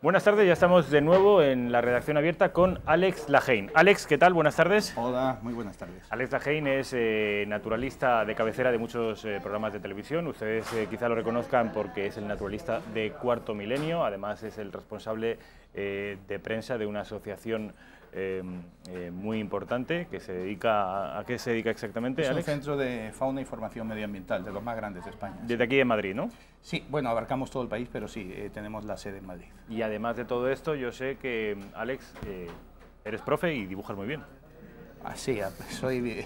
Buenas tardes, ya estamos de nuevo en la redacción abierta con Alex Lajein. Alex, ¿qué tal? Buenas tardes. Hola, muy buenas tardes. Alex Lajein es naturalista de cabecera de muchos programas de televisión. Ustedes quizá lo reconozcan porque es el naturalista de Cuarto Milenio. Además es el responsable de prensa de una asociación muy importante que se dedica... ¿A qué se dedica exactamente, Es Alex? un centro de fauna y formación medioambiental, de los más grandes de España. Desde aquí en Madrid, ¿no? Sí, bueno, abarcamos todo el país, pero sí, tenemos la sede en Madrid. Y además de todo esto, yo sé que, Alex, eres profe y dibujas muy bien. Sí, soy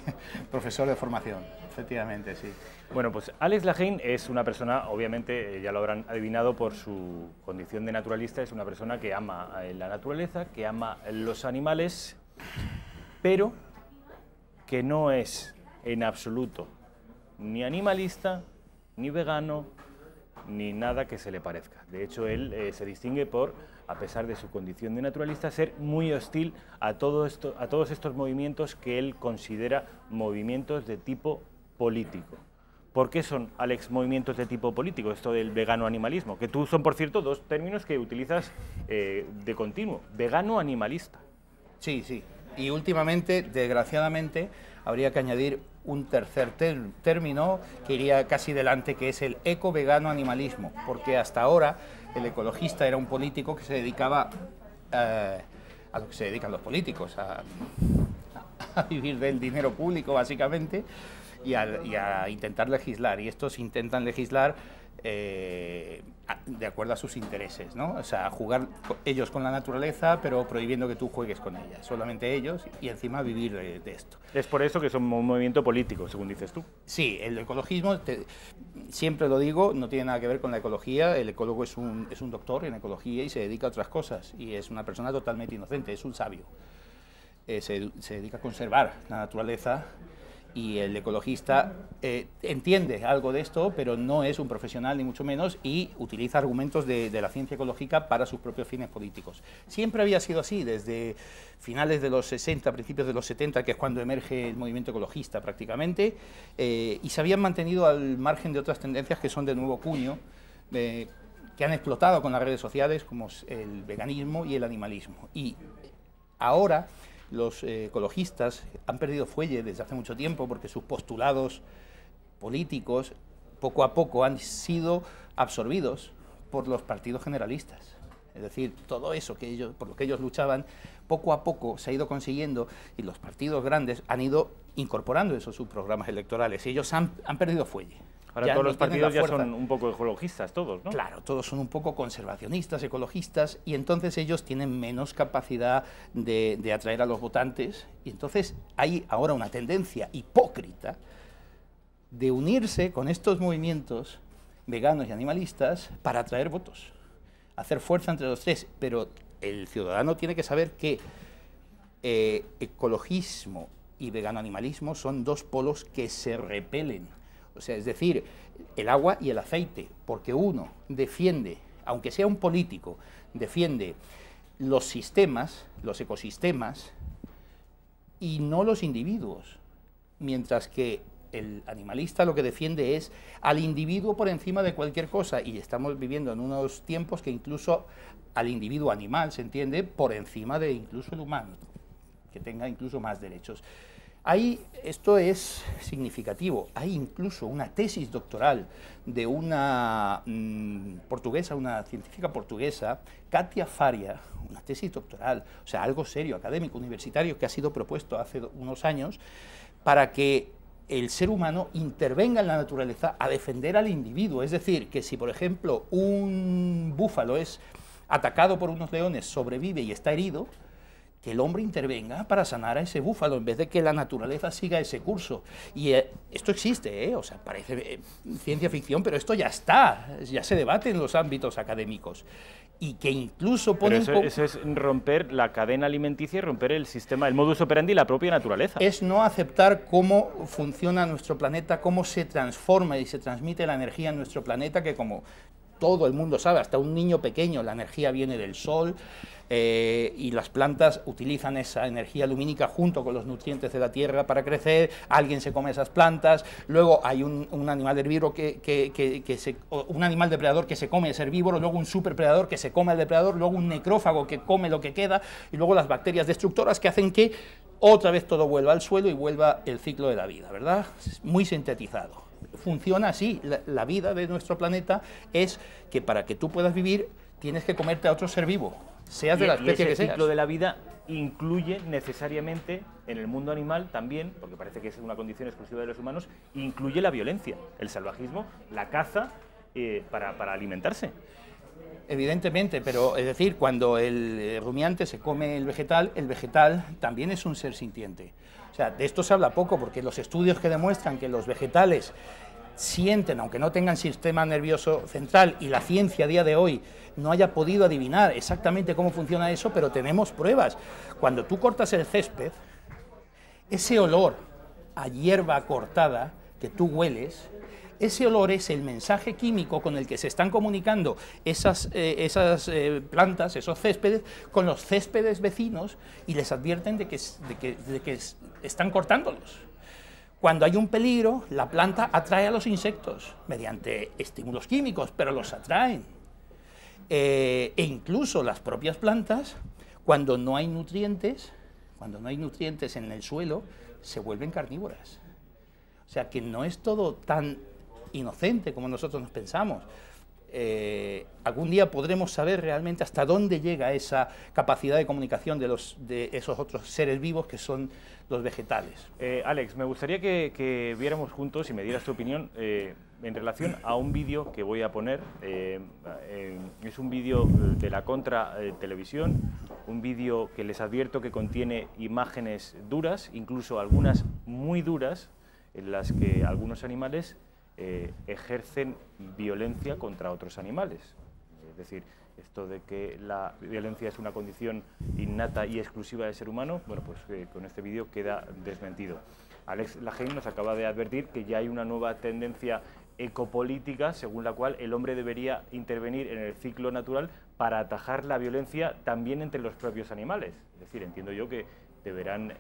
profesor de formación, efectivamente, sí. Bueno, pues Alex Lajein es una persona, obviamente, ya lo habrán adivinado por su condición de naturalista, es una persona que ama la naturaleza, que ama los animales, pero que no es en absoluto ni animalista, ni vegano, ni nada que se le parezca. De hecho, él se distingue por, a pesar de su condición de naturalista, ser muy hostil a todos estos movimientos que él considera movimientos de tipo político. ¿Por qué son, Alex, movimientos de tipo político, esto del vegano-animalismo? Que tú son, por cierto, dos términos que utilizas de continuo, vegano-animalista. Sí, sí. Y últimamente, desgraciadamente, habría que añadir un tercer término que iría casi delante, que es el eco-vegano-animalismo, porque hasta ahora el ecologista era un político que se dedicaba a lo que se dedican los políticos, a vivir del dinero público, básicamente, y a intentar legislar. Y estos intentan legislar de acuerdo a sus intereses, ¿no? O sea, jugar ellos con la naturaleza, pero prohibiendo que tú juegues con ella, solamente ellos, y encima vivir de esto. Es por eso que son un movimiento político, según dices tú. Sí, el ecologismo, siempre lo digo, no tiene nada que ver con la ecología. El ecólogo es un doctor en ecología y se dedica a otras cosas, y es una persona totalmente inocente, es un sabio. Se dedica a conservar la naturaleza. Y el ecologista entiende algo de esto, pero no es un profesional ni mucho menos, y utiliza argumentos de la ciencia ecológica para sus propios fines políticos. Siempre había sido así, desde finales de los 60, principios de los 70, que es cuando emerge el movimiento ecologista prácticamente, y se habían mantenido al margen de otras tendencias que son de nuevo cuño, que han explotado con las redes sociales, como el veganismo y el animalismo. Y ahora los ecologistas han perdido fuelle desde hace mucho tiempo porque sus postulados políticos poco a poco han sido absorbidos por los partidos generalistas. Es decir, todo eso por lo que ellos luchaban, poco a poco se ha ido consiguiendo, y los partidos grandes han ido incorporando eso a sus programas electorales, y ellos han perdido fuelle. Ahora todos los partidos ya son un poco ecologistas, todos, ¿no? Claro, todos son un poco conservacionistas, ecologistas, y entonces ellos tienen menos capacidad de atraer a los votantes, y entonces hay ahora una tendencia hipócrita de unirse con estos movimientos veganos y animalistas para atraer votos, hacer fuerza entre los tres, pero el ciudadano tiene que saber que ecologismo y vegano-animalismo son dos polos que se repelen. O sea, es decir, el agua y el aceite, porque uno defiende, aunque sea un político, defiende los sistemas, los ecosistemas, y no los individuos, mientras que el animalista lo que defiende es al individuo por encima de cualquier cosa, y estamos viviendo en unos tiempos que incluso al individuo animal se entiende por encima de incluso el humano, que tenga incluso más derechos. Esto es significativo. Hay incluso una tesis doctoral de una portuguesa, una científica portuguesa, Katia Faria, una tesis doctoral, o sea, algo serio, académico, universitario, que ha sido propuesto hace unos años para que el ser humano intervenga en la naturaleza a defender al individuo. Es decir, que si, por ejemplo, un búfalo es atacado por unos leones, sobrevive y está herido, que el hombre intervenga para sanar a ese búfalo, en vez de que la naturaleza siga ese curso. Y esto existe, o sea, parece ciencia ficción, pero esto ya está, ya se debate en los ámbitos académicos. Y que incluso pone eso es romper la cadena alimenticia y romper el sistema, el modus operandi y la propia naturaleza. Es no aceptar cómo funciona nuestro planeta, cómo se transforma y se transmite la energía en nuestro planeta, que como todo el mundo sabe, hasta un niño pequeño, la energía viene del sol, y las plantas utilizan esa energía lumínica junto con los nutrientes de la tierra para crecer, alguien se come esas plantas, luego hay un animal herbívoro un animal depredador que se come ese herbívoro, luego un superpredador que se come al depredador, luego un necrófago que come lo que queda, y luego las bacterias destructoras que hacen que otra vez todo vuelva al suelo y vuelva el ciclo de la vida, ¿verdad? Muy sintetizado. Funciona así, la vida de nuestro planeta es que para que tú puedas vivir tienes que comerte a otro ser vivo, seas de la especie que seas. El ciclo de la vida incluye necesariamente, en el mundo animal también, porque parece que es una condición exclusiva de los humanos, incluye la violencia, el salvajismo, la caza para alimentarse. Evidentemente, pero es decir, cuando el rumiante se come el vegetal también es un ser sintiente. O sea, de esto se habla poco porque los estudios que demuestran que los vegetales sienten, aunque no tengan sistema nervioso central, y la ciencia a día de hoy no haya podido adivinar exactamente cómo funciona eso, pero tenemos pruebas. Cuando tú cortas el césped, ese olor a hierba cortada que tú hueles, ese olor es el mensaje químico con el que se están comunicando esas plantas, esos céspedes, con los céspedes vecinos, y les advierten de que están cortándolos. Cuando hay un peligro, la planta atrae a los insectos mediante estímulos químicos, pero los atraen. E incluso las propias plantas, cuando no hay nutrientes en el suelo, se vuelven carnívoras. O sea que no es todo tan inocente como nosotros nos pensamos. Algún día podremos saber realmente hasta dónde llega esa capacidad de comunicación de esos otros seres vivos que son los vegetales. Alex, me gustaría que viéramos juntos y me dieras tu opinión en relación a un vídeo que voy a poner. Es un vídeo de la Contra Televisión, un vídeo que les advierto que contiene imágenes duras, incluso algunas muy duras, en las que algunos animales ejercen violencia contra otros animales. Es decir, esto de que la violencia es una condición innata y exclusiva del ser humano, bueno, pues con este vídeo queda desmentido. Alex Lajein nos acaba de advertir que ya hay una nueva tendencia ecopolítica según la cual el hombre debería intervenir en el ciclo natural para atajar la violencia también entre los propios animales. Es decir, entiendo yo que deberán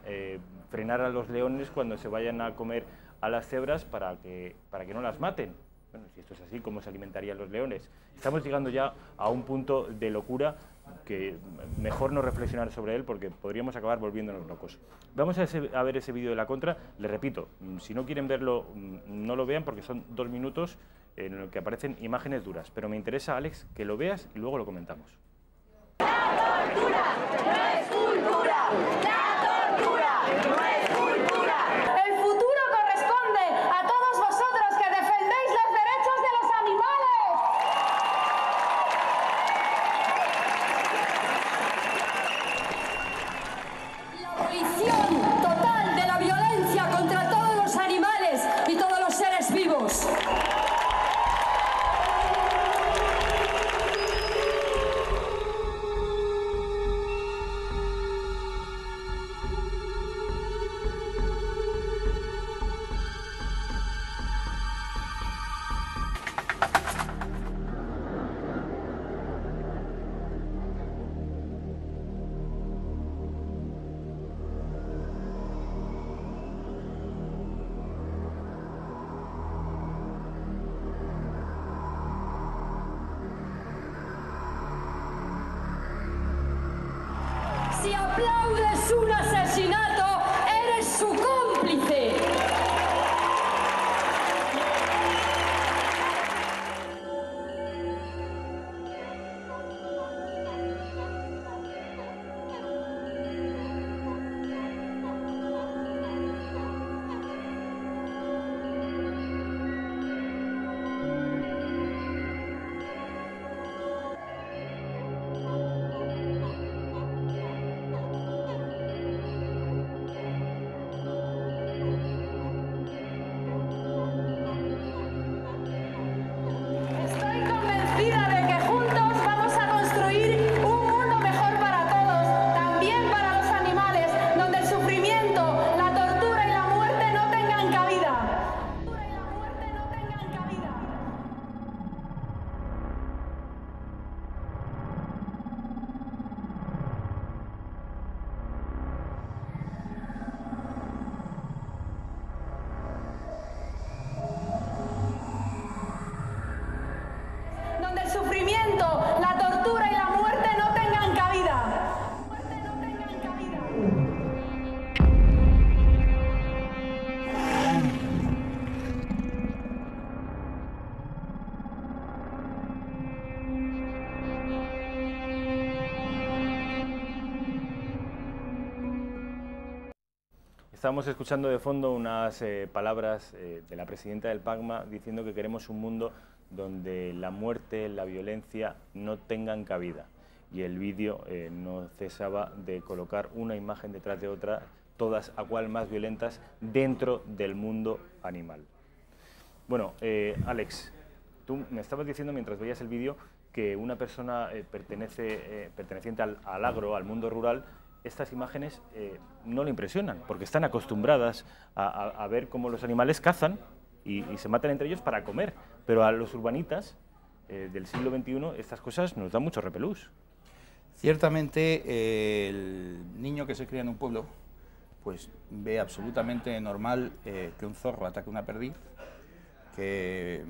frenar a los leones cuando se vayan a comer a las cebras para que no las maten. Bueno, si esto es así, ¿cómo se alimentarían los leones? Estamos llegando ya a un punto de locura que mejor no reflexionar sobre él porque podríamos acabar volviéndonos locos. Vamos a ver ese vídeo de la Contra. Les repito, si no quieren verlo, no lo vean porque son 2 minutos en los que aparecen imágenes duras. Pero me interesa, Alex, que lo veas y luego lo comentamos. ¡La tortura no es cultura! ¡La tortura no es cultura! El futuro corresponde a todos vosotros que defendéis los derechos de los animales. La abolición total de la violencia contra todos los animales y todos los seres vivos. Si aplaudes un asesinato, eres su cómplice. Estábamos escuchando de fondo unas palabras de la presidenta del PACMA diciendo que queremos un mundo donde la muerte, la violencia no tengan cabida. Y el vídeo no cesaba de colocar una imagen detrás de otra, todas a cual más violentas, dentro del mundo animal. Bueno, Alex, tú me estabas diciendo mientras veías el vídeo que una persona perteneciente al agro, al mundo rural, estas imágenes no le impresionan, porque están acostumbradas a ver cómo los animales cazan y se matan entre ellos para comer. Pero a los urbanitas del siglo XXI estas cosas nos dan mucho repelús. Ciertamente el niño que se cría en un pueblo pues ve absolutamente normal que un zorro ataque una perdiz, que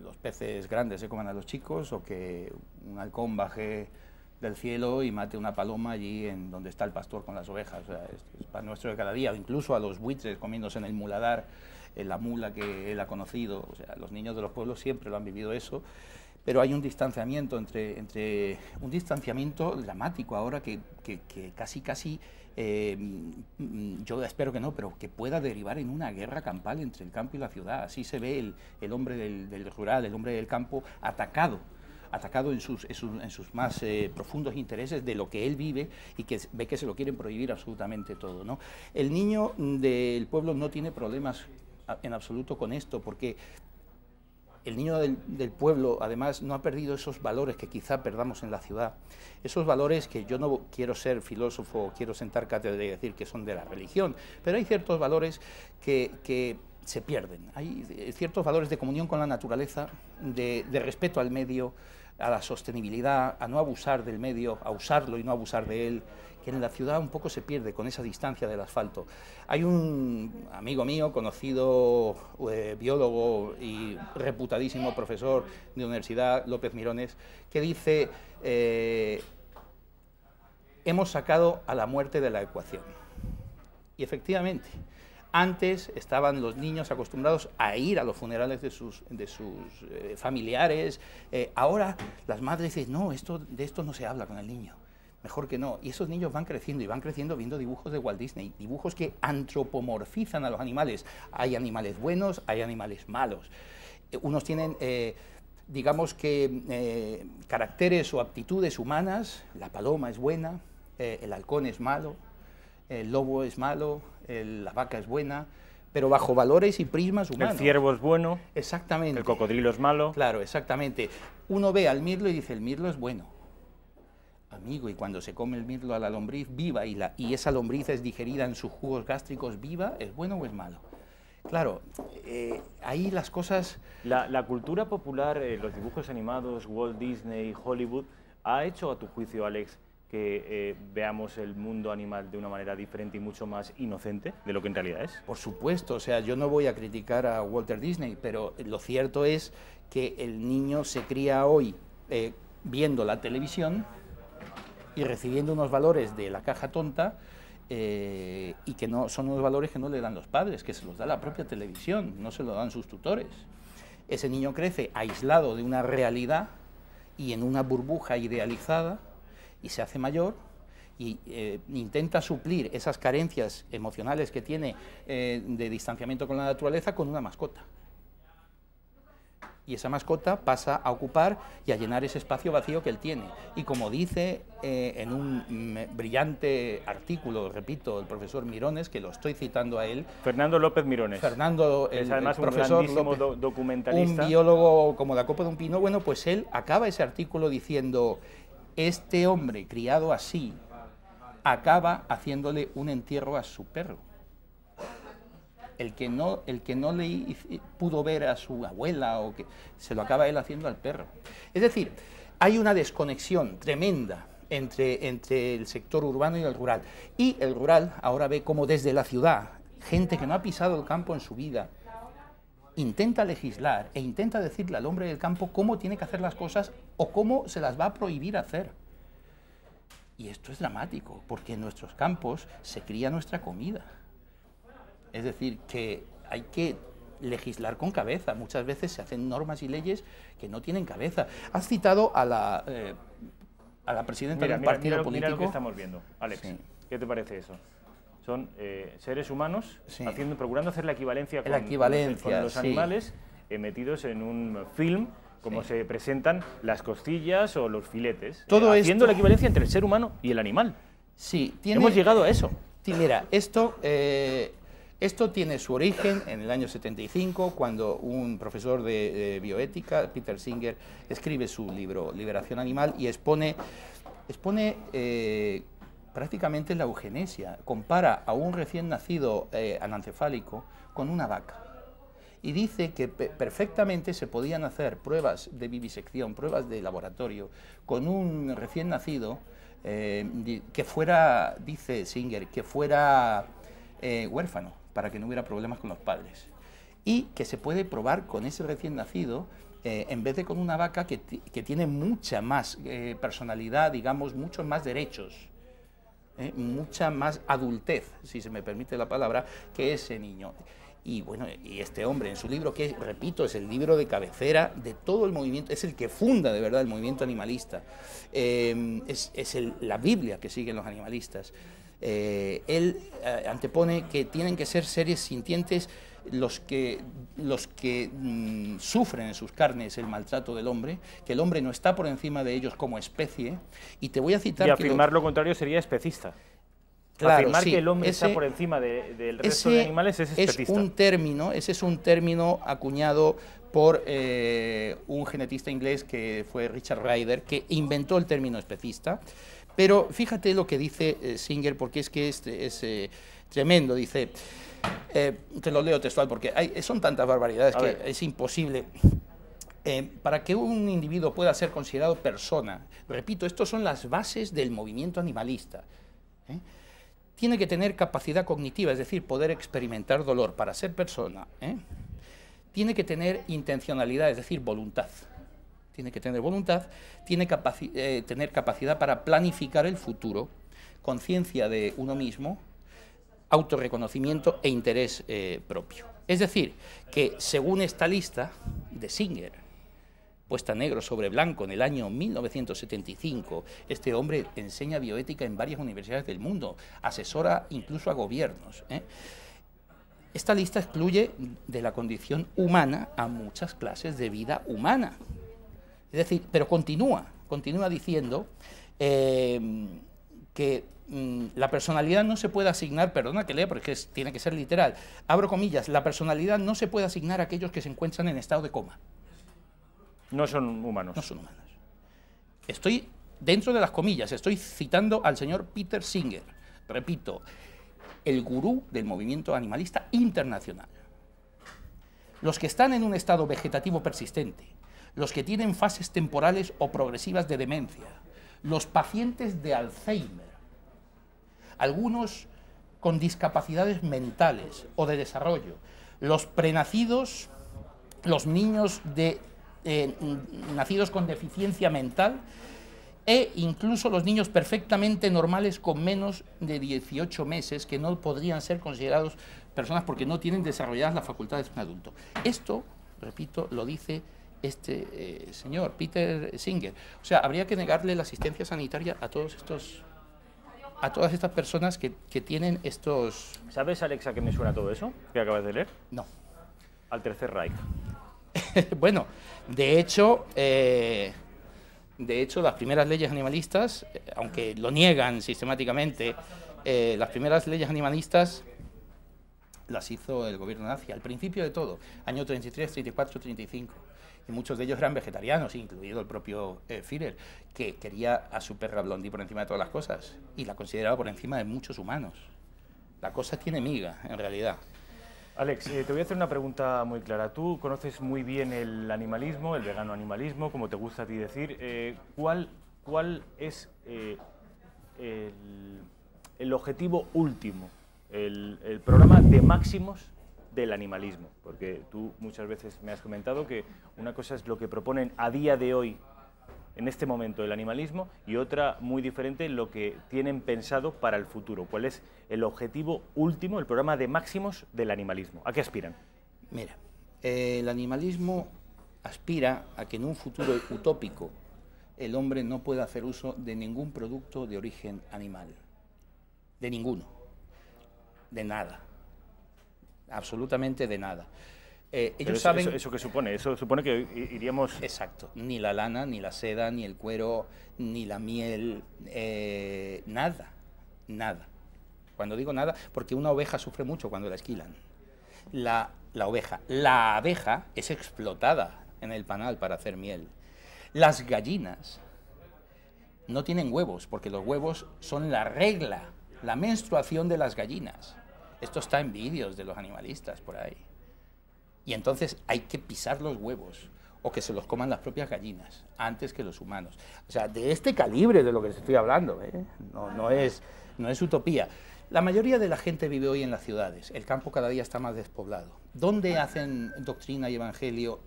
los peces grandes se coman a los chicos o que un halcón baje del cielo y mate una paloma allí en donde está el pastor con las ovejas. O sea, es pan nuestro de cada día, o incluso a los buitres comiéndose en el muladar la mula que él ha conocido. O sea, los niños de los pueblos siempre lo han vivido eso, pero hay un distanciamiento un distanciamiento dramático ahora que casi yo espero que no, pero que pueda derivar en una guerra campal entre el campo y la ciudad. Así se ve el hombre del rural, el hombre del campo atacado en sus más profundos intereses de lo que él vive y que ve que se lo quieren prohibir absolutamente todo, ¿no? El niño del pueblo no tiene problemas en absoluto con esto, porque el niño del pueblo, además, no ha perdido esos valores que quizá perdamos en la ciudad. Esos valores que yo no quiero ser filósofo, quiero sentar cátedra y decir que son de la religión, pero hay ciertos valores que se pierden. Hay ciertos valores de comunión con la naturaleza, de respeto al medio, a la sostenibilidad, a no abusar del medio, a usarlo y no abusar de él, que en la ciudad un poco se pierde con esa distancia del asfalto. Hay un amigo mío, conocido biólogo y reputadísimo profesor de universidad, López Mirones, que dice, hemos sacado a la muerte de la ecuación. Y efectivamente, antes estaban los niños acostumbrados a ir a los funerales de sus familiares. Ahora las madres dicen, no, de esto no se habla con el niño. Mejor que no. Y esos niños van creciendo y van creciendo viendo dibujos de Walt Disney, dibujos que antropomorfizan a los animales. Hay animales buenos, hay animales malos. Unos tienen, digamos que, caracteres o aptitudes humanas. La paloma es buena, el halcón es malo, el lobo es malo, la vaca es buena, pero bajo valores y prismas humanos. El ciervo es bueno. Exactamente. El cocodrilo es malo. Claro, exactamente. Uno ve al mirlo y dice, el mirlo es bueno. Amigo, y cuando se come el mirlo a la lombriz viva y esa lombriz es digerida en sus jugos gástricos viva, ¿es bueno o es malo? Claro, ahí las cosas... La cultura popular, los dibujos animados, Walt Disney, Hollywood, ¿ha hecho, a tu juicio, Alex, que veamos el mundo animal de una manera diferente y mucho más inocente de lo que en realidad es? Por supuesto, o sea, yo no voy a criticar a Walter Disney, pero lo cierto es que el niño se cría hoy viendo la televisión y recibiendo unos valores de la caja tonta y que no son unos valores que no le dan los padres, que se los da la propia televisión, no se lo dan sus tutores. Ese niño crece aislado de una realidad y en una burbuja idealizada y se hace mayor y intenta suplir esas carencias emocionales que tiene de distanciamiento con la naturaleza con una mascota. Y esa mascota pasa a ocupar y a llenar ese espacio vacío que él tiene. Y como dice en un brillante artículo, repito, el profesor Mirones, que lo estoy citando a él. Fernando López Mirones. Fernando, es además el profesor un grandísimo López, documentalista. un biólogo como la copa de un pino. Bueno, pues él acaba ese artículo diciendo, este hombre criado así acaba haciéndole un entierro a su perro. El que no le pudo ver a su abuela, o que se lo acaba él haciendo al perro. Es decir, hay una desconexión tremenda entre el sector urbano y el rural. Y el rural ahora ve cómo desde la ciudad, gente que no ha pisado el campo en su vida, intenta legislar e intenta decirle al hombre del campo cómo tiene que hacer las cosas o cómo se las va a prohibir hacer. Y esto es dramático, porque en nuestros campos se cría nuestra comida. Es decir, que hay que legislar con cabeza. Muchas veces se hacen normas y leyes que no tienen cabeza. Has citado a la presidenta de un partido político. Mira lo que estamos viendo, Alex. Sí. ¿Qué te parece eso? son seres humanos Sí. procurando hacer la equivalencia equivalencia, con los sí. animales, metidos en un film, como Sí. se presentan las costillas o los filetes, Todo haciendo esto- la equivalencia entre el ser humano y el animal. Sí, Hemos llegado a eso. Mira, esto tiene su origen en el año 75, cuando un profesor de bioética, Peter Singer, escribe su libro Liberación Animal y expone prácticamente la eugenesia. Compara a un recién nacido anencefálico con una vaca. Y dice que perfectamente se podían hacer pruebas de vivisección, pruebas de laboratorio, con un recién nacido que fuera, dice Singer, que fuera huérfano, para que no hubiera problemas con los padres. Y que se puede probar con ese recién nacido en vez de con una vaca que tiene mucha más personalidad, digamos, muchos más derechos, mucha más adultez, si se me permite la palabra, que ese niño. Y bueno, y este hombre en su libro, que repito, es el libro de cabecera de todo el movimiento, es el que funda de verdad el movimiento animalista, la Biblia que siguen los animalistas. Él antepone que tienen que ser seres sintientes los que sufren en sus carnes el maltrato del hombre, que el hombre no está por encima de ellos como especie, y te voy a citar... Y afirmar lo contrario sería especista. Claro, afirmar sí, que el hombre está por encima del resto de animales es especista. Ese es un término acuñado por un genetista inglés que fue Richard Ryder, que inventó el término especista. Pero fíjate lo que dice Singer, porque es que es tremendo. Dice, te lo leo textual, porque son tantas barbaridades que es imposible. Para que un individuo pueda ser considerado persona, repito, estas son las bases del movimiento animalista. Tiene que tener capacidad cognitiva, es decir, poder experimentar dolor para ser persona. Tiene que tener intencionalidad, es decir, voluntad. Tiene que tener voluntad, tiene que tener capacidad para planificar el futuro, conciencia de uno mismo, autorreconocimiento e interés propio. Es decir, que según esta lista de Singer, puesta negro sobre blanco en el año 1975, este hombre enseña bioética en varias universidades del mundo, asesora incluso a gobiernos. Esta lista excluye de la condición humana a muchas clases de vida humana. Es decir, pero continúa diciendo que la personalidad no se puede asignar, perdona que lea porque tiene que ser literal, abro comillas, la personalidad no se puede asignar a aquellos que se encuentran en estado de coma. No son humanos. No son humanos. Estoy dentro de las comillas, estoy citando al señor Peter Singer, repito, el gurú del movimiento animalista internacional. Los que están en un estado vegetativo persistente, los que tienen fases temporales o progresivas de demencia, los pacientes de Alzheimer, algunos con discapacidades mentales o de desarrollo, los prenacidos, los niños nacidos con deficiencia mental e incluso los niños perfectamente normales con menos de 18 meses que no podrían ser considerados personas porque no tienen desarrolladas las facultades de un adulto. Esto, repito, lo dice este señor Peter Singer. O sea, habría que negarle la asistencia sanitaria a todas estas personas que tienen estos... ¿Sabes, Alex, a qué me suena todo eso que acabas de leer? No. Al Tercer Reich. Bueno, de hecho, las primeras leyes animalistas, aunque lo niegan sistemáticamente, las primeras leyes animalistas las hizo el gobierno nazi, al principio de todo, año 33, 34, 35. Y muchos de ellos eran vegetarianos, incluido el propio Führer, que quería a su perra Blondie por encima de todas las cosas y la consideraba por encima de muchos humanos. La cosa tiene miga, en realidad. Alex, te voy a hacer una pregunta muy clara. Tú conoces muy bien el animalismo, el vegano animalismo, como te gusta a ti decir. ¿Cuál es el objetivo último, el programa de máximos del animalismo? Porque tú muchas veces me has comentado que una cosa es lo que proponen a día de hoy, en este momento, el animalismo, y otra muy diferente, lo que tienen pensado para el futuro. ¿Cuál es el objetivo último, el programa de máximos del animalismo? ¿A qué aspiran? Mira, el animalismo aspira a que en un futuro utópico el hombre no pueda hacer uso de ningún producto de origen animal, de ninguno. de nada, absolutamente de nada. Ellos saben... ¿Eso qué supone? Eso supone que iríamos... Exacto, ni la lana, ni la seda, ni el cuero, ni la miel, nada, nada. Cuando digo nada, porque una oveja sufre mucho cuando la esquilan. La abeja es explotada en el panal para hacer miel. Las gallinas no tienen huevos, porque los huevos son la regla, la menstruación de las gallinas. Esto está en vídeos de los animalistas por ahí. Y entonces hay que pisar los huevos o que se los coman las propias gallinas antes que los humanos. O sea, de este calibre de lo que les estoy hablando, ¿eh? No es utopía. La mayoría de la gente vive hoy en las ciudades. El campo cada día está más despoblado. ¿Dónde hacen doctrina y evangelio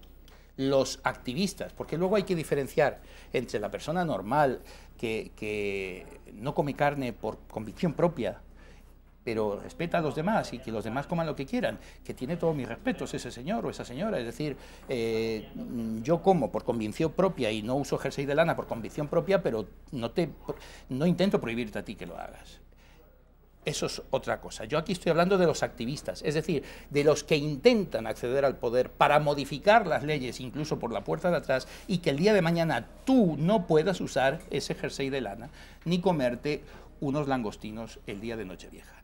los activistas? Porque luego hay que diferenciar entre la persona normal que no come carne por convicción propia, pero respeta a los demás y que los demás coman lo que quieran, que tiene todos mis respetos ese señor o esa señora. Es decir, yo como por convicción propia y no uso jersey de lana por convicción propia, pero no intento prohibirte a ti que lo hagas. Eso es otra cosa. Yo aquí estoy hablando de los activistas, es decir, de los que intentan acceder al poder para modificar las leyes, incluso por la puerta de atrás, y que el día de mañana tú no puedas usar ese jersey de lana ni comerte unos langostinos el día de Nochevieja.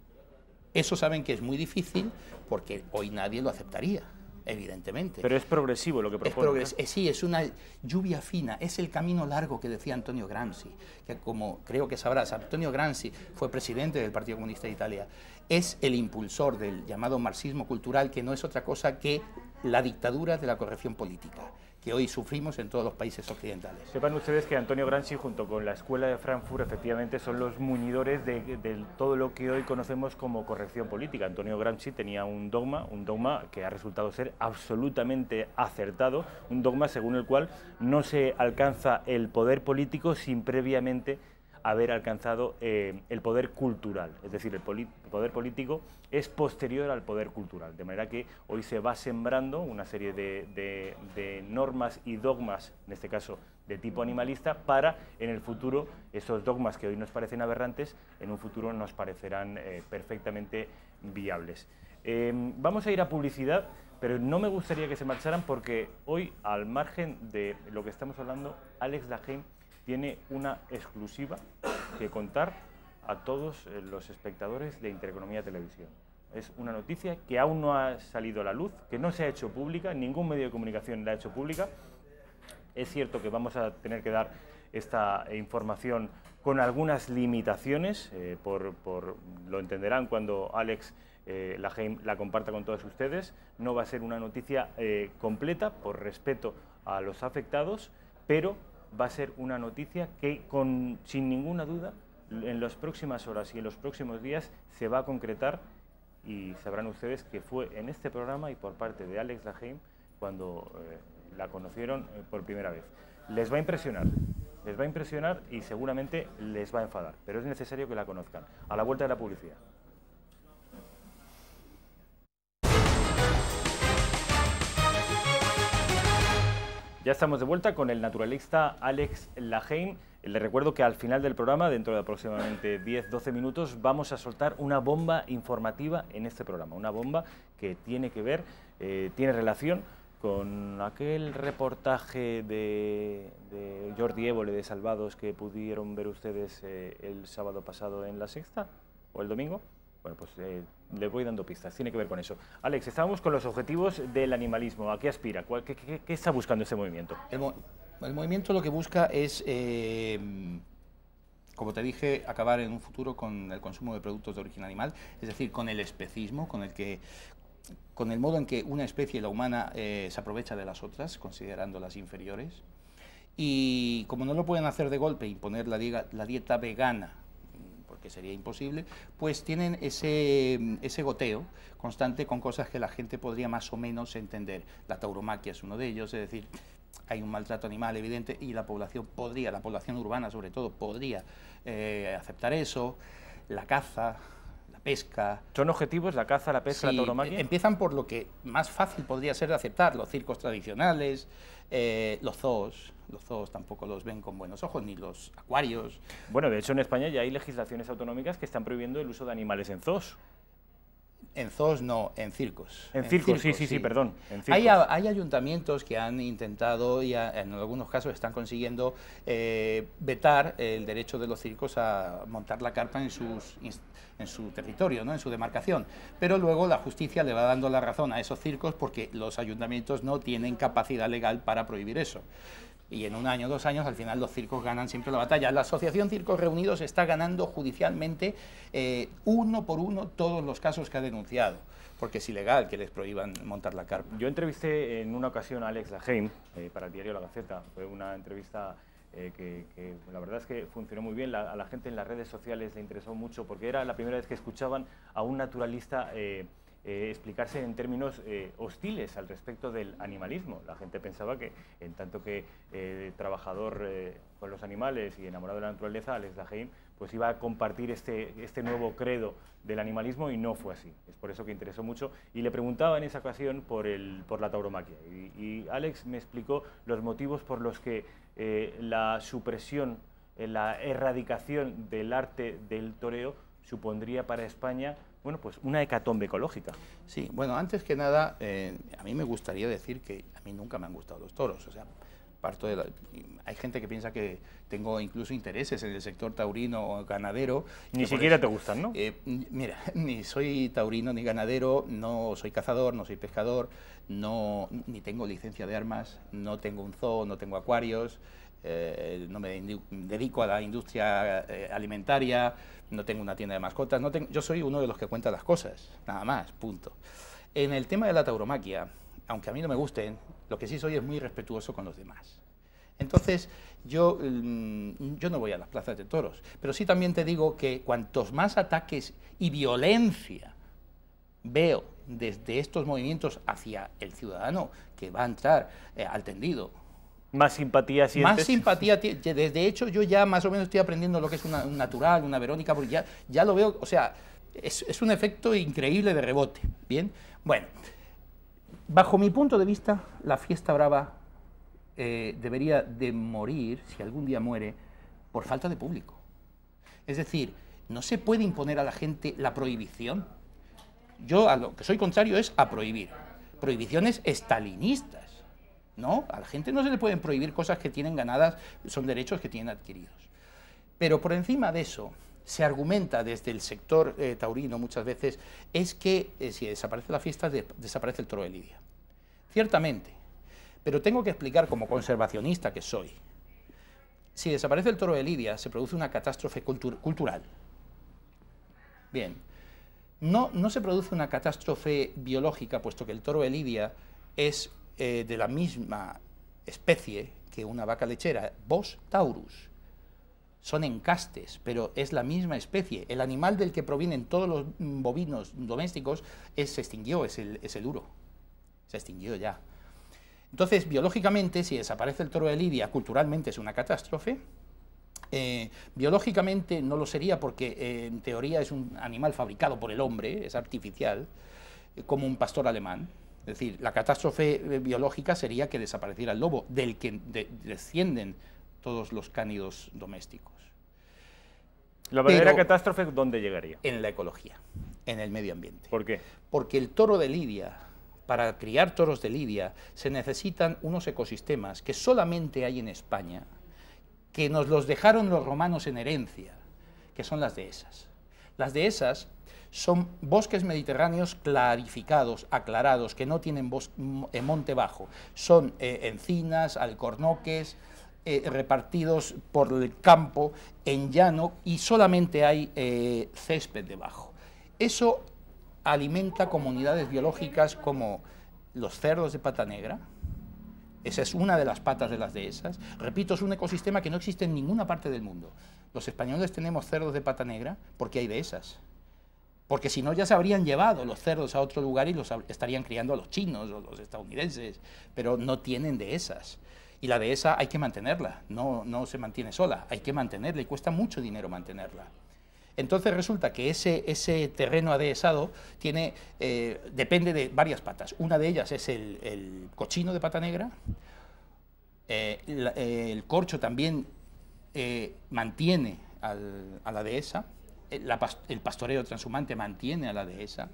Eso saben que es muy difícil porque hoy nadie lo aceptaría, evidentemente. Pero es progresivo lo que propone. Sí, es una lluvia fina, es el camino largo que decía Antonio Gramsci, que como creo que sabrás, Antonio Gramsci fue presidente del Partido Comunista de Italia, es el impulsor del llamado marxismo cultural, que no es otra cosa que la dictadura de la corrección política, que hoy sufrimos en todos los países occidentales. Sepan ustedes que Antonio Gramsci, junto con la Escuela de Frankfurt, efectivamente son los muñidores de todo lo que hoy conocemos como corrección política. Antonio Gramsci tenía un dogma que ha resultado ser absolutamente acertado, un dogma según el cual no se alcanza el poder político sin previamente haber alcanzado el poder cultural, es decir, el poder político es posterior al poder cultural, de manera que hoy se va sembrando una serie de normas y dogmas, en este caso de tipo animalista, para en el futuro esos dogmas que hoy nos parecen aberrantes, en un futuro nos parecerán perfectamente viables. Vamos a ir a publicidad, pero no me gustaría que se marcharan porque hoy, al margen de lo que estamos hablando, Alex Lajeim tiene una exclusiva que contar a todos los espectadores de Intereconomía Televisión. Es una noticia que aún no ha salido a la luz, que no se ha hecho pública, ningún medio de comunicación la ha hecho pública. Es cierto que vamos a tener que dar esta información con algunas limitaciones, lo entenderán cuando Alex Lajeim la comparta con todos ustedes. No va a ser una noticia completa por respeto a los afectados, pero va a ser una noticia que sin ninguna duda en las próximas horas y en los próximos días se va a concretar, y sabrán ustedes que fue en este programa y por parte de Alex Lajeim cuando la conocieron por primera vez. Les va a impresionar y seguramente les va a enfadar, pero es necesario que la conozcan. A la vuelta de la publicidad. Ya estamos de vuelta con el naturalista Alex Lajeim. Les recuerdo que al final del programa, dentro de aproximadamente 10-12 minutos, vamos a soltar una bomba informativa en este programa. Una bomba que tiene que ver, tiene relación con aquel reportaje de Jordi Évole de Salvados que pudieron ver ustedes el sábado pasado en La Sexta, o el domingo. Bueno, pues le voy dando pistas, tiene que ver con eso. Alex, estábamos con los objetivos del animalismo. ¿A qué aspira? ¿Qué está buscando este movimiento? El movimiento lo que busca es, como te dije, acabar en un futuro con el consumo de productos de origen animal, es decir, con el especismo, con el modo en que una especie, la humana, se aprovecha de las otras, considerándolas inferiores. Y como no lo pueden hacer de golpe, imponer la dieta vegana, que sería imposible, pues tienen ese goteo constante con cosas que la gente podría más o menos entender. La tauromaquia es uno de ellos, es decir, hay un maltrato animal evidente y la población urbana sobre todo, podría aceptar eso, la caza, la pesca. ¿Son objetivos la caza, la pesca, sí, la tauromaquia? Empiezan por lo que más fácil podría ser de aceptar, los circos tradicionales, los zoos. Los zoos tampoco los ven con buenos ojos, ni los acuarios. Bueno, de hecho en España ya hay legislaciones autonómicas que están prohibiendo el uso de animales en zoos. En zoos no, en circos. En circos, sí, perdón. En circos. Hay ayuntamientos que han intentado y en algunos casos están consiguiendo vetar el derecho de los circos a montar la carpa en su territorio, ¿no? En su demarcación. Pero luego la justicia le va dando la razón a esos circos porque los ayuntamientos no tienen capacidad legal para prohibir eso. Y en 1 año, 2 años, al final los circos ganan siempre la batalla. La Asociación Circos Reunidos está ganando judicialmente 1 por 1 todos los casos que ha denunciado, porque es ilegal que les prohíban montar la carpa. Yo entrevisté en una ocasión a Alex Laheim para el diario La Gaceta. Fue una entrevista que la verdad es que funcionó muy bien. A la gente en las redes sociales le interesó mucho porque era la primera vez que escuchaban a un naturalista explicarse en términos hostiles al respecto del animalismo. La gente pensaba que, en tanto que trabajador con los animales y enamorado de la naturaleza, Alex Laheim pues iba a compartir este nuevo credo del animalismo, y no fue así. Es por eso que interesó mucho, y le preguntaba en esa ocasión por la tauromaquia. Y Alex me explicó los motivos por los que la supresión, la erradicación del arte del toreo supondría para España, bueno, pues una hecatombe ecológica. Sí, bueno, antes que nada, a mí me gustaría decir que a mí nunca me han gustado los toros. O sea, hay gente que piensa que tengo incluso intereses en el sector taurino o ganadero. Ni siquiera te gustan, ¿no? Mira, ni soy taurino ni ganadero, no soy cazador, no soy pescador, ni tengo licencia de armas, no tengo un zoo, no tengo acuarios, no me dedico a la industria alimentaria, no tengo una tienda de mascotas, yo soy uno de los que cuenta las cosas, nada más, punto. En el tema de la tauromaquia, aunque a mí no me gusten, lo que sí soy es muy respetuoso con los demás. Entonces, yo no voy a las plazas de toros, pero sí también te digo que cuantos más ataques y violencia veo desde estos movimientos hacia el ciudadano que va a entrar al tendido, ¿más simpatía sientes? Más simpatía. De hecho, yo ya más o menos estoy aprendiendo lo que es un natural, una Verónica, porque ya lo veo, o sea, es un efecto increíble de rebote. Bien, bueno, bajo mi punto de vista, la fiesta brava debería de morir, si algún día muere, por falta de público. Es decir, no se puede imponer a la gente la prohibición. Yo a lo que soy contrario es a prohibir. Prohibiciones estalinistas. ¿No? A la gente no se le pueden prohibir cosas que tienen ganadas, son derechos que tienen adquiridos. Pero por encima de eso, se argumenta desde el sector taurino muchas veces, es que si desaparece la fiesta, desaparece el toro de Lidia. Ciertamente, pero tengo que explicar como conservacionista que soy, si desaparece el toro de Lidia, se produce una catástrofe cultural. Bien, no se produce una catástrofe biológica, puesto que el toro de Lidia es de la misma especie que una vaca lechera, Bos taurus. Son encastes, pero es la misma especie. El animal del que provienen todos los bovinos domésticos se extinguió, es el uro. Se extinguió ya. Entonces, biológicamente, si desaparece el toro de Lidia, culturalmente es una catástrofe. Biológicamente no lo sería porque en teoría es un animal fabricado por el hombre, es artificial, como un pastor alemán. Es decir, la catástrofe biológica sería que desapareciera el lobo, del que descienden todos los cánidos domésticos. ¿La verdadera catástrofe dónde llegaría? En la ecología, en el medio ambiente. ¿Por qué? Porque el toro de Lidia, para criar toros de Lidia, se necesitan unos ecosistemas que solamente hay en España, que nos los dejaron los romanos en herencia, que son las dehesas. Las dehesas son bosques mediterráneos clarificados, aclarados, que no tienen monte bajo. Son encinas, alcornoques, repartidos por el campo, en llano, y solamente hay césped debajo. Eso alimenta comunidades biológicas como los cerdos de pata negra. Esa es una de las patas de las dehesas. Repito, es un ecosistema que no existe en ninguna parte del mundo. Los españoles tenemos cerdos de pata negra porque hay dehesas. Porque si no ya se habrían llevado los cerdos a otro lugar y los estarían criando a los chinos o los estadounidenses, pero no tienen dehesas. Y la dehesa hay que mantenerla, no se mantiene sola, hay que mantenerla y cuesta mucho dinero mantenerla. Entonces resulta que ese terreno adhesado depende de varias patas. Una de ellas es el cochino de pata negra, el corcho también mantiene a la dehesa, el pastoreo transhumante mantiene a la dehesa,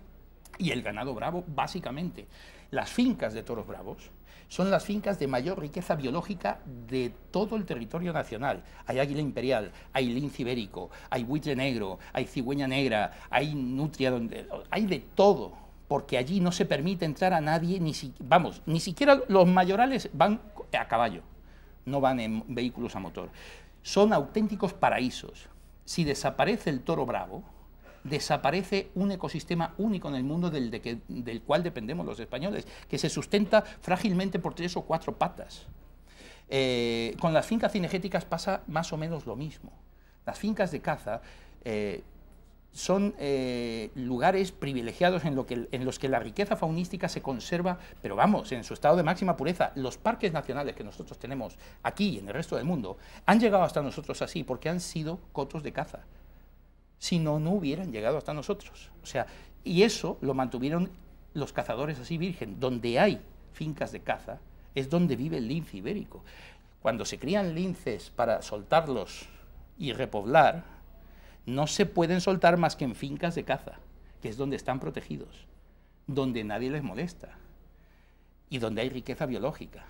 y el ganado bravo, básicamente. Las fincas de toros bravos son las fincas de mayor riqueza biológica de todo el territorio nacional. Hay águila imperial, hay lince ibérico, hay buitre negro, hay cigüeña negra, hay nutria, hay de todo, porque allí no se permite entrar a nadie, ni siquiera los mayorales van a caballo, no van en vehículos a motor. Son auténticos paraísos. Si desaparece el toro bravo, desaparece un ecosistema único en el mundo del cual dependemos los españoles, que se sustenta frágilmente por 3 o 4 patas. Con las fincas cinegéticas pasa más o menos lo mismo. Las fincas de caza son lugares privilegiados en los que la riqueza faunística se conserva, pero vamos, en su estado de máxima pureza. Los parques nacionales que nosotros tenemos aquí y en el resto del mundo han llegado hasta nosotros así porque han sido cotos de caza. Si no, no hubieran llegado hasta nosotros. O sea, y eso lo mantuvieron los cazadores así virgen. Donde hay fincas de caza es donde vive el lince ibérico. Cuando se crían linces para soltarlos y repoblar, no se pueden soltar más que en fincas de caza, que es donde están protegidos, donde nadie les molesta y donde hay riqueza biológica.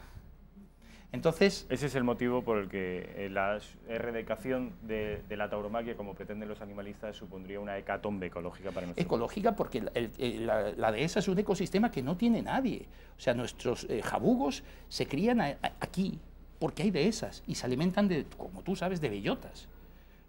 Entonces, ese es el motivo por el que la erradicación de la tauromaquia, como pretenden los animalistas, supondría una hecatombe ecológica para nosotros. Ecológica porque la dehesa es un ecosistema que no tiene nadie. O sea, nuestros jabugos se crían aquí porque hay dehesas y se alimentan de, como tú sabes, de bellotas.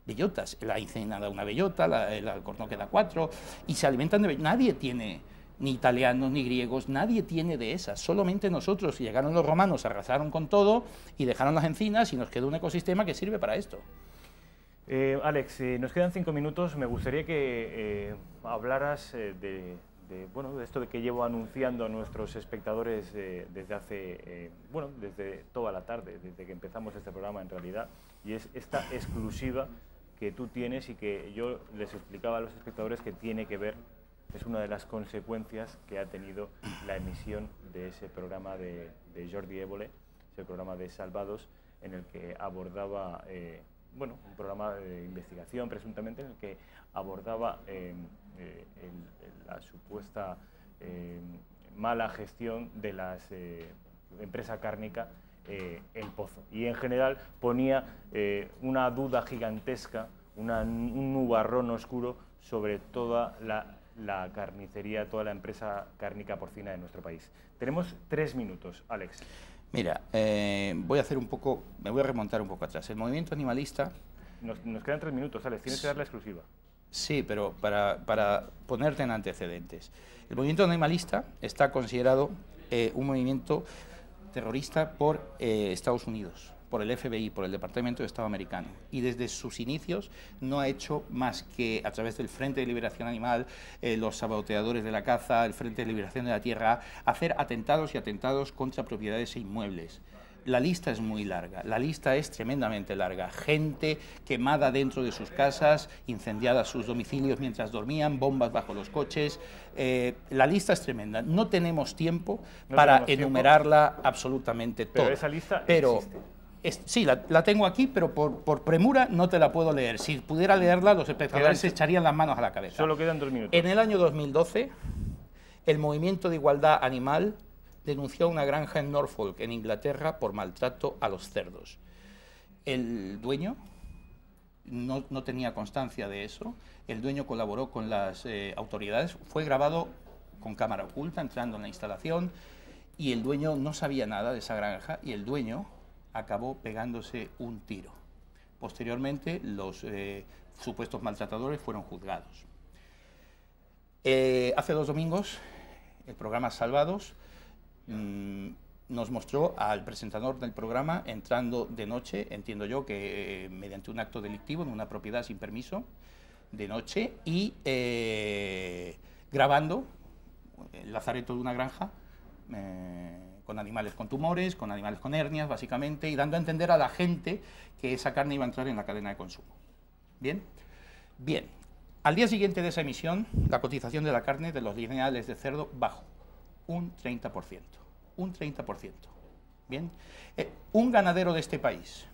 Bellotas, la incena da una bellota, el alcornoque da 4, y se alimentan de bellotas. Nadie tiene, ni italianos, ni griegos, nadie tiene de esas, solamente nosotros. Llegaron los romanos, arrasaron con todo y dejaron las encinas y nos quedó un ecosistema que sirve para esto. Alex, nos quedan 5 minutos, me gustaría que hablaras de esto de que llevo anunciando a nuestros espectadores desde hace, desde toda la tarde, desde que empezamos este programa en realidad, y es esta exclusiva que tú tienes y que yo les explicaba a los espectadores que tiene que ver, es una de las consecuencias que ha tenido la emisión de ese programa de Jordi Évole, ese programa de Salvados, en el que abordaba, un programa de investigación presuntamente, en el que abordaba la supuesta mala gestión de la empresa cárnica El Pozo. Y en general ponía una duda gigantesca, un nubarrón oscuro sobre toda la carnicería, toda la empresa cárnica porcina de nuestro país. Tenemos 3 minutos, Alex. Mira, voy a remontar un poco atrás. El movimiento animalista... Nos quedan 3 minutos, Alex, tienes que dar la exclusiva. Sí, pero para ponerte en antecedentes. El movimiento animalista está considerado un movimiento terrorista por Estados Unidos, por el FBI, por el Departamento de Estado americano, y desde sus inicios no ha hecho más que, a través del Frente de Liberación Animal, los saboteadores de la caza, el Frente de Liberación de la Tierra, hacer atentados y atentados contra propiedades e inmuebles. La lista es muy larga, la lista es tremendamente larga. Gente quemada dentro de sus casas, incendiadas sus domicilios mientras dormían, bombas bajo los coches. La lista es tremenda. No tenemos tiempo para enumerarla absolutamente toda. Pero esa lista existe. Sí, la tengo aquí, pero por premura no te la puedo leer. Si pudiera leerla, los espectadores se echarían las manos a la cabeza. Solo quedan 2 minutos. En el año 2012, el Movimiento de Igualdad Animal denunció una granja en Norfolk, en Inglaterra, por maltrato a los cerdos. El dueño no tenía constancia de eso. El dueño colaboró con las autoridades. Fue grabado con cámara oculta, entrando en la instalación, y el dueño no sabía nada de esa granja, y el dueño acabó pegándose un tiro. Posteriormente, los supuestos maltratadores fueron juzgados. Hace 2 domingos, el programa Salvados nos mostró al presentador del programa entrando de noche, entiendo yo que mediante un acto delictivo en una propiedad sin permiso, de noche, y grabando el lazareto de una granja con animales con tumores, con animales con hernias, básicamente, y dando a entender a la gente que esa carne iba a entrar en la cadena de consumo. ¿Bien? Bien. Al día siguiente de esa emisión, la cotización de la carne de los lineales de cerdo bajó un 30%. Un 30%. ¿Bien? Un ganadero de este país,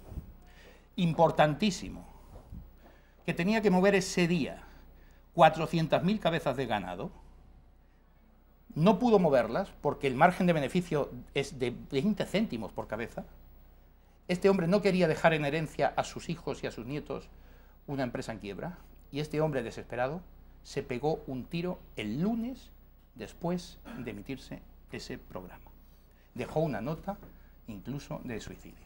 importantísimo, que tenía que mover ese día 400.000 cabezas de ganado, no pudo moverlas porque el margen de beneficio es de 20 céntimos por cabeza. Este hombre no quería dejar en herencia a sus hijos y a sus nietos una empresa en quiebra, y este hombre desesperado se pegó un tiro el lunes después de emitirse ese programa. Dejó una nota incluso de suicidio.